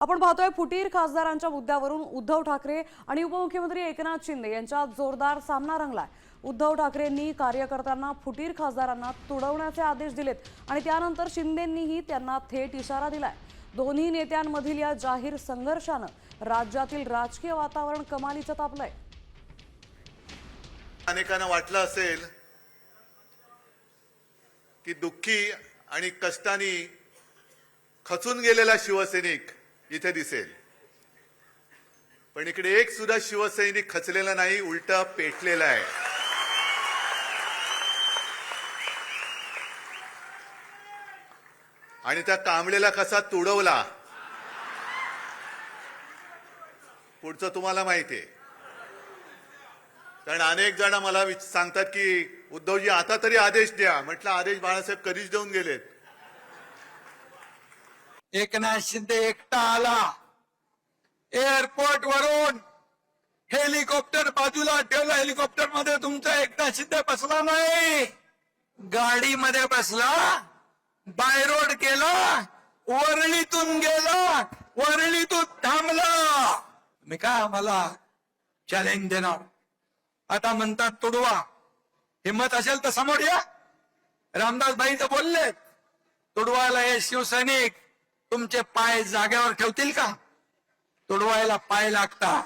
आपण पाहतोय फुटीर खासदारांच्या मुद्द्यावरून उद्धव ठाकरे आणि उपमुख्यमंत्री एकनाथ शिंदे यांच्यात जोरदार सामना रंगलाय। उद्धव ठाकरेंनी कार्यकर्त्यांना फुटीर खासदारांना तुडवण्याचे आदेश दिलेत आणि त्यानंतर शिंदेंनीही त्यांना थेट इशारा दिलाय। दोन्ही नेत्यांमधील या जाहीर संघर्षानं राज्यातील राजकीय वातावरण कमालीचं तापलंय। अनेकांना वाटलं असेल की दुःखी आणि कष्टाने खचून गेलेला शिवसैनिक इथे दिसेल, पण इकडे एक सुद्धा शिवसैनिक खचलेला नाही, उलटा पेटलेला आहे। आणि त्या कांबळेला कसा तुडवला पुढचं तुम्हाला माहिती आहे। कारण अनेक जण मला सांगतात की उद्धवजी आता तरी आदेश द्या। म्हटलं आदेश बाळासाहेब कधीच देऊन गेलेत। एकनाथ शिंदे एकटा आला, एअरपोर्ट वरून हेलिकॉप्टर बाजूला ठेवलं, हेलिकॉप्टर मध्ये तुमचा एकनाथ शिंदे बसला नाही, गाडीमध्ये बसला, बाय रोड केला, वरळीतून गेला, वरळीतून थांबला। मी काय आम्हाला चॅलेंज देणार? आता म्हणतात तुडवा, हिम्मत असेल तर समोर या। रामदास भाई तर बोलले तुडवायला हे शिवसैनिक तुमचे पाय जागेवर ठेवतील का? तुडवायला पाय लागतात।